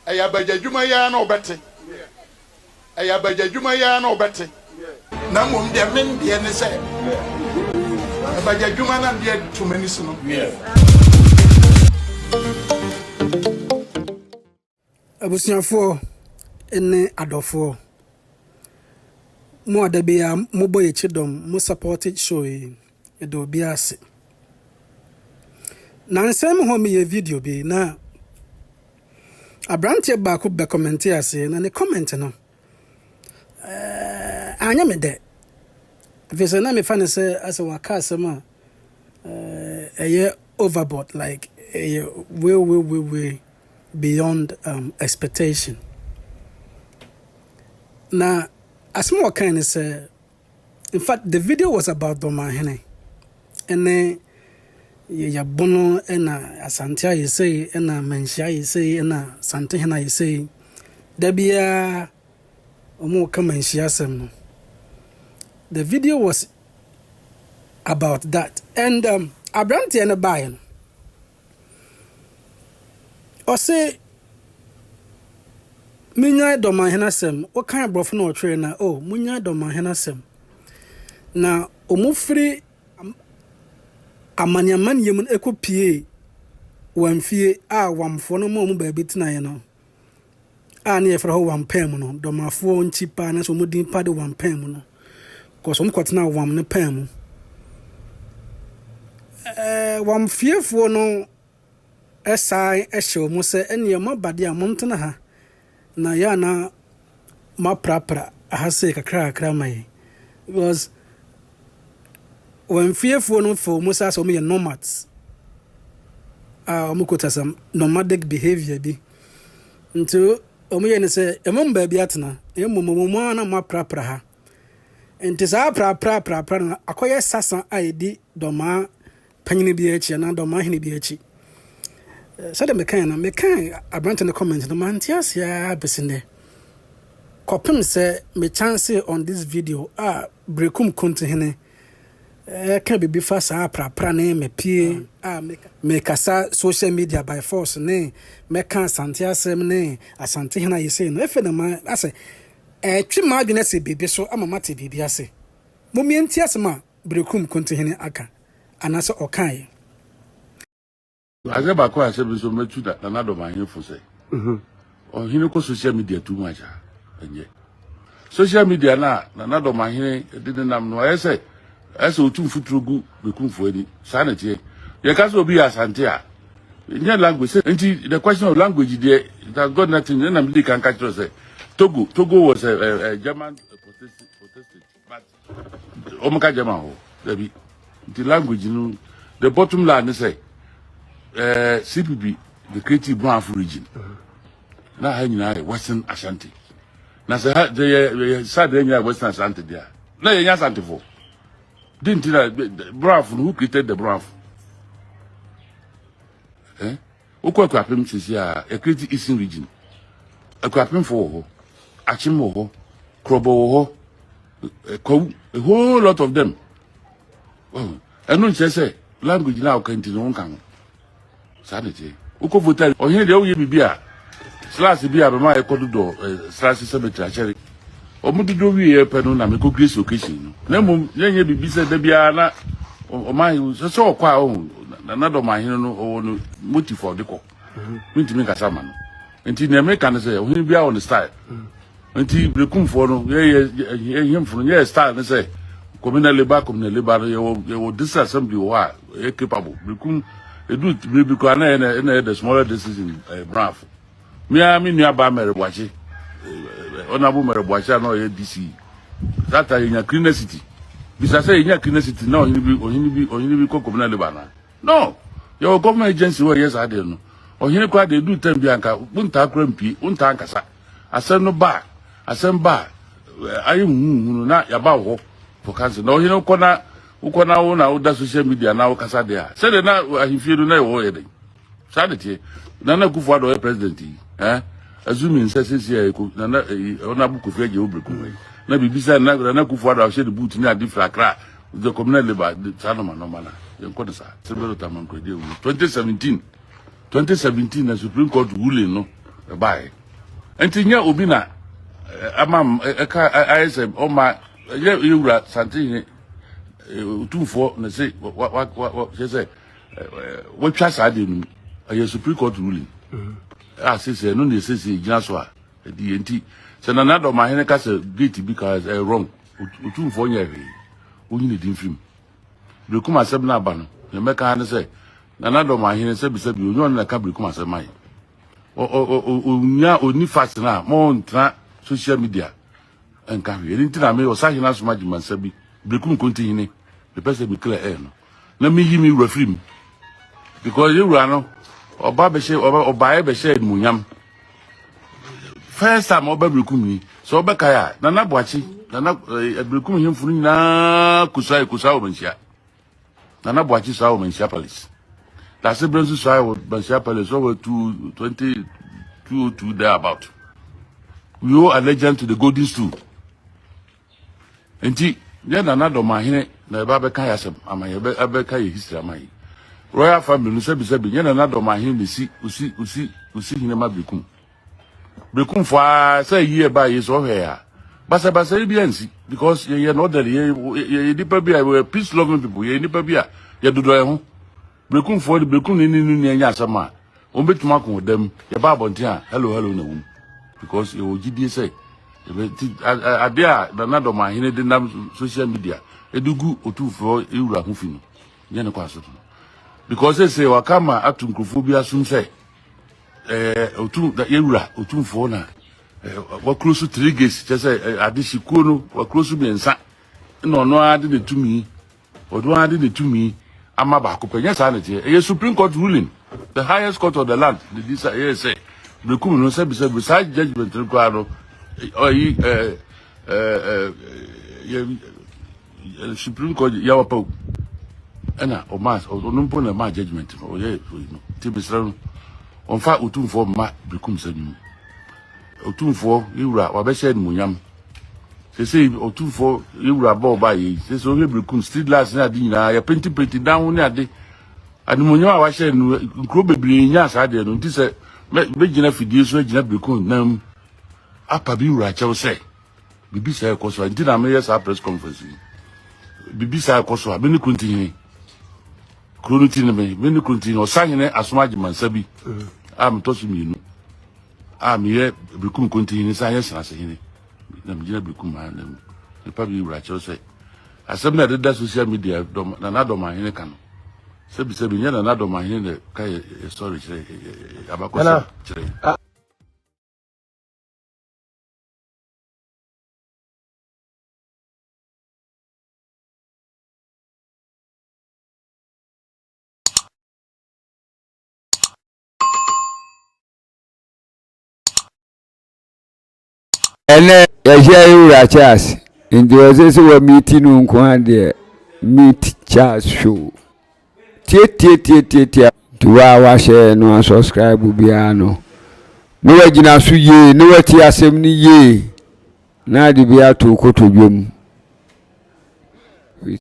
Eya bajajuma ya na obete. Eya bajajuma ya na obete. Na mum de men de ne se. Bajajuma na de tumani so no. Abusiafo ene adofo mo adabia mo boye chidom mo supported show e do bi ase na nsem ho me video bi na abrante ba ko be comment ase na ne comment no anya me de vese na me fa ne se ase waka asema eye overboard like way beyond expectation. Now, as more kind of say, in fact, the video was about Dormaahene, and then ya bono ena asantia you say ena menshia you say ena santehena you say debia omo ka menshia sem. The video was about that, and abrante ena buy. Osei minya Dormaahene sem o kan brofo na o twe na o munya Dormaahene sem na omufiri amanyaman yemun ekopie wamfie a wamfo no mo ba betina ye no a na ye fra ho wampam no domafo nchipa na so modin pa de wampam no koso mkotena wam ne pam wamfiefo no esai ehwe mo se ene ma bade amontena ha na ya na maprapra ahase kakra mai because when fearful no for musa so me nomads omukota some nomadic behavior bi nto omuye ne se emomba bi atena emomomo na maprapra ha enti sa prapra na akoye sasa aidi doma panyine bi echi na Dormaahene bi echi so the mekan abrante in the comment no mantias ya besinde kopem say me chance on this video Berekum Krontihene can be fast pra ne me pie me kasa social media by force ne me kan santiasem ne asantehena you say no efe na ma ase twi ma adwene se bibi so amamate bibi ase momientiasema Berekum Krontihene aka anase okan Azeba kwa sebi so metu da na Dormaahene fo say. Ohine ko social media too much enye. Social media na Dormaahene de nam no ese otumfuo gu Berekum fo ani. Sa na tie. Ye ka so obi asante a. In language say the question of language there it has got nothing na me can catch say. Togo was a German protestant but omaka German ho. The language no the bottom line say CPB, the creative brown region. Now, I Western Ashanti. Now, the sad Western Ashanti there. No, you're Ashanti for. Didn't you know brown who created the brown? Ukwa kwapim says a creative Eastern region. A kwapim for Achimo, Krobo, a whole lot of them. Oh, and no say language now can to sanity. Uko voter ohine de oye bibia slash bia be ma ekodo do slash cemetery acheri omudido wi e pe no na me ko grace occasion no na mum yenye bibi se da bia na o man so okwa o na Dormaahene no o no motive for de ko ntimi kasa ma no enti na me kan se ohine bia on style enti Berekum fo no ye himfo no ye style ne se communal labor ye wo disassembly wa e capable Berekum edu maybe ko na the smaller decision brave me nua ba mere bwache onabu mere bwache na o DC that anya clean city bisa say anya clean city na ohini bi ko communal labor na no your government agency wey yes ade no ohini ko ade do time bi anka bunta akra mpi unta ankasa asem ba ayi hunu na ya ba ho for cancer na ohini ko na ukona wona uda social media na ukasa dia say de na ahimfie na wo yede sadete na kufu do president assuming say na ona buku feje Berekum na bibisa na kufu do she de boot ni adi frakra the communal labor sanoma normal na yenko de sa sebero tamam krede 2017 na Supreme Court ruling no buy. Entinya obi na amam ISM o ma yewura Santini otumfuo na say what she say we twa sade nu a Supreme Court ruling say no dey say gina so a di enti say na Dormaahene ka say gate because wrong otumfuo nya hwe onyi ne din film Berekum asem na aba no na meka ne say na Dormaahene say bi onyo na ka Berekum asem mai nya oni fast na mo ntra social media enka hwe enti na me osahina so magima sabi Berekum Krontihene the person be clear no na me yi me referee because you no oba be share oba be share munyam first time oba Berekum ni so oba kaya na boachi na Berekum himfunu nyina kusa o manhia na boachi sa o manhia palace that's the branch so I was manhia palace over to 2022 there about we owe allegiance to the golden stool enti ya na Dormaahene na eba be kan yasem amaye be kan history amaye royal family no sebi ya na Dormaahene ne si usi hinema Berekum for say year by year so here basa bi ansi because ye no there ye nipa bi we peace loving people ye nipa bi a ye dodo e ho Berekum for the Berekum ni anya asama o betuma ko dem ye ba abonten a hello na wum because ye ogidie say adia na Dormaahene de nam social media edugu otumfuo ewura ho fi no ye ne kwaso because they say wakama atunkrofo bi asum say ewura otumfuo na wa close to 3 gates just say adishikuo no wa close bi ensa no no ade de tumi odo ade de tumi ama ba ko penya sa na tie e Supreme Court ruling the highest court of the land the this say Berekum no say beside judgment require no Supreme Court ya wapa ena o mas o numpo na ma judgment no ye no ti bisra no on fa otumfuo ma Berekum sanyu otumfuo yura wa be shed munyam se otumfuo yura ba ba yi se o Berekum street last na di nyina ya penti down ne ade munyam a wa shed no nkro bebre nya sa de no nti se be gina fidie so gina Berekum nam apa bi yura chew say bibi say koso nti na me yes press conference bibi say koso a Berekum Krontihene Krontihene me Krontihene osahene asomaje mansabi am tosu mienu am ye Berekum Krontihene sa yes na sehene na me gina Berekum ma na me pa bi yura chew say asem na de social media na Dormaahene kan sebi nya na Dormaahene de kai sorry chere abakoso chere ene ya yura chas ndio sisi wa meeting nko de meet chas show tie tuwa wa share no subscribe bia no wa gina su ye no wa ti asem ni ye na de bia to kotodwom